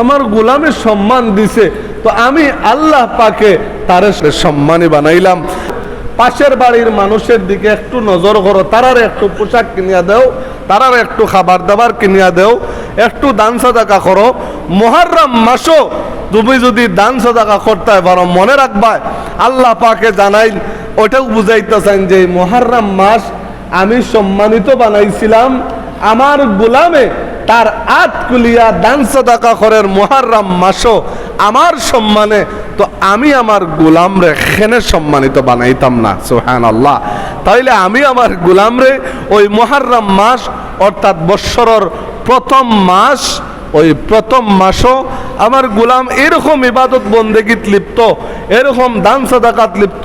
আমার গোলামে সম্মান দিছে, তো আমি আল্লাহ পাকে তারে সম্মানী বানাইলাম। পাশের বাড়ির মানুষের দিকে একটু নজর করো, তারার একটু পোশাক কিনিয়া দেও, তারার একটু খাবার দাবার কিনিয়া দেও, একটু দান সাদাকা করো। মুহররম মাসও তুমি যদি দান সাদাকা করতে পারো, মনে রাখবা আল্লাহ পাকে জানাই ওটাও বুঝাইতেছেন যে মুহররম মাস আমি সম্মানিত বানাইছিলাম আমার গোলামে তার আত কুলিয়া দান সাদাকা করার মুহররম মাসও আমার সম্মানে, তো আমি আমার গোলামরে খেনে সম্মানিত বানাইতাম না? সুবহানাল্লাহ। তাইলে আমি আমার গোলামরে ওই মুহররম মাস অর্থাৎ বৎসরের প্রথম মাস, ওই প্রথম মাসও আমার গোলাম এরকম ইবাদত বন্দেগীত লিপ্ত, এরকম দান সাদাকাত লিপ্ত,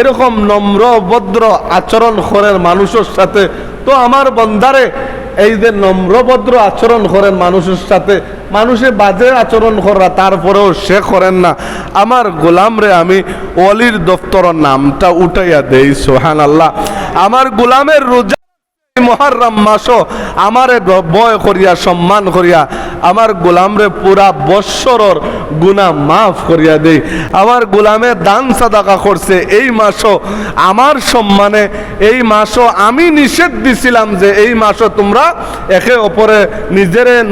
এরকম নম্র ভদ্র আচরণ করেন মানুষের সাথে, তো আমার বন্দারে এই যে নম্রভদ্র আচরণ করেন মানুষের সাথে, মানুষে বাজে আচরণ করা তারপরেও সে করেন না, আমার গোলামরে আমি ওলির দফতরের নামটা উঠাইয়া দেই। সুবহানাল্লাহ। আমার গোলামের রোজা মুহররম মাসও আমারে ভয় করিয়া সম্মান করিয়া আমার গোলামরে পুরা বৎসরের গুনাহ মাফ করিয়া দেই। আমার গোলামে দান সাদাকা করছে এই মাসও আমার সম্মানে, এই মাসও আমি নিষেধ দিছিলাম যে এই মাসও তোমরা একে অপরে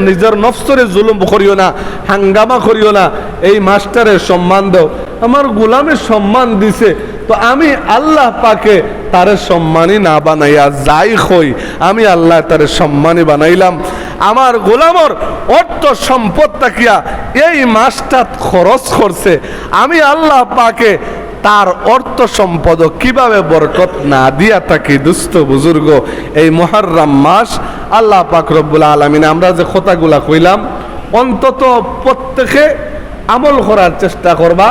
নিজের নফসরে জুলুম করিও না, হাঙ্গামা করিও না, এই মাসটারে সম্মান দাও। আমার গোলামে সম্মান দিছে, তো আমি আল্লাহ পাকে তারে সম্মানী না বানাইয়া যাই হই, আমি আল্লাহ তারে সম্মানী বানাইলাম। আমার গোলামর অর্থ সম্পদ তাকিয়া এই মাসটা খরচ করছে, আমি আল্লাহ পাকে তার অর্থ সম্পদ কিভাবে বরকত না দিয়া থাকি? দুস্থ বুজুর্গ, এই মুহররম মাস আল্লাহ পাক রব্বুল আলামিন আমরা যে কথাগুলা কইলাম অন্তত প্রত্যেকে আমল করার চেষ্টা করবা।